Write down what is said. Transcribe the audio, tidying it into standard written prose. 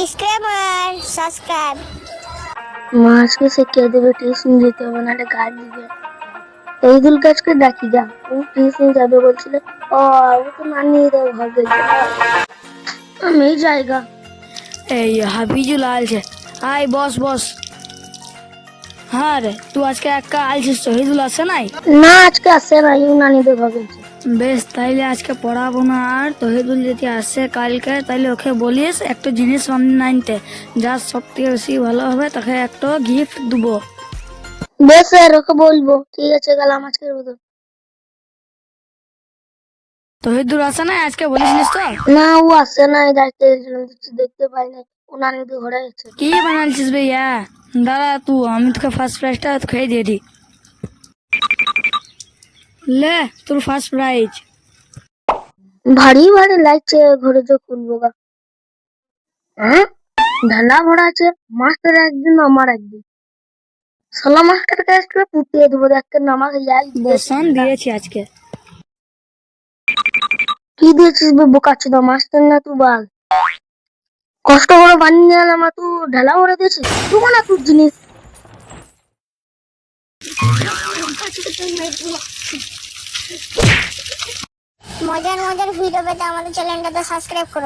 Disclaimer subscribe. মাছকে শিখিয়ে দেবে, টিউশন যেতে হবে, নাহলে গাড়ি দিবে। এই দুল গাছকে ডাকি যা, তুমি টিউশন যাবে বলছিলে। ও ও তো না নিয়ে দেবো ভাবে, আমি জায়গা। এই হাফিজুল আলছে, আয় বস বস। হ্যাঁ রে, তুই আজকে একা আলছিস, শহীদুল আসে নাই? না আজকে আসে না, ইউনানিদের ভাবেছে। বেশ, তাইলে আজকে পড়াবো না। আর তহিদুল যদি আসে কালকে, তাইলে ওকে বলিস একটা জিনিস সামনে আনতে, যার সব থেকে বেশি ভালো হবে তাকে একটা গিফট দেবো। বেশ স্যার, ওকে বলবো। ঠিক আছে, গেলাম আজকের মতো। তহিদুল আসে নাই আজকে, বলিসনিস তো? না ও আসে না, যাইতে দেখতে পাই না, উনানিদের ঘরে আছে। কি বানালছিস ভাইয়া? দাঁড়া তুই, আমি তোকে ফার্স্ট প্রাইজটা খেয়ে দিয়ে দিই। লে তোর ফার্স্ট প্রাইজ। ভারী ভারী লাগছে, ঘরে যে খুলবো গা। হ্যাঁ, ঢালা ভরা আছে। মাস্টার একদিন, আমার একদিন। শালা মাস্টার কাছে পুতিয়ে দেবো, দেখতে আমাকে বসান দিয়েছি আজকে। কি দিয়েছিস বোকাচ্ছিস? মাস্টার না তুই বাল। কষ্ট করে বানিয়ে এলাম আর তুই ঢালা ভরে দিয়েছিস। তুই না তোর জিনিস। মজার মজার ভিডিও পেতে আমাদের চ্যানেলটাতে সাবস্ক্রাইব করো।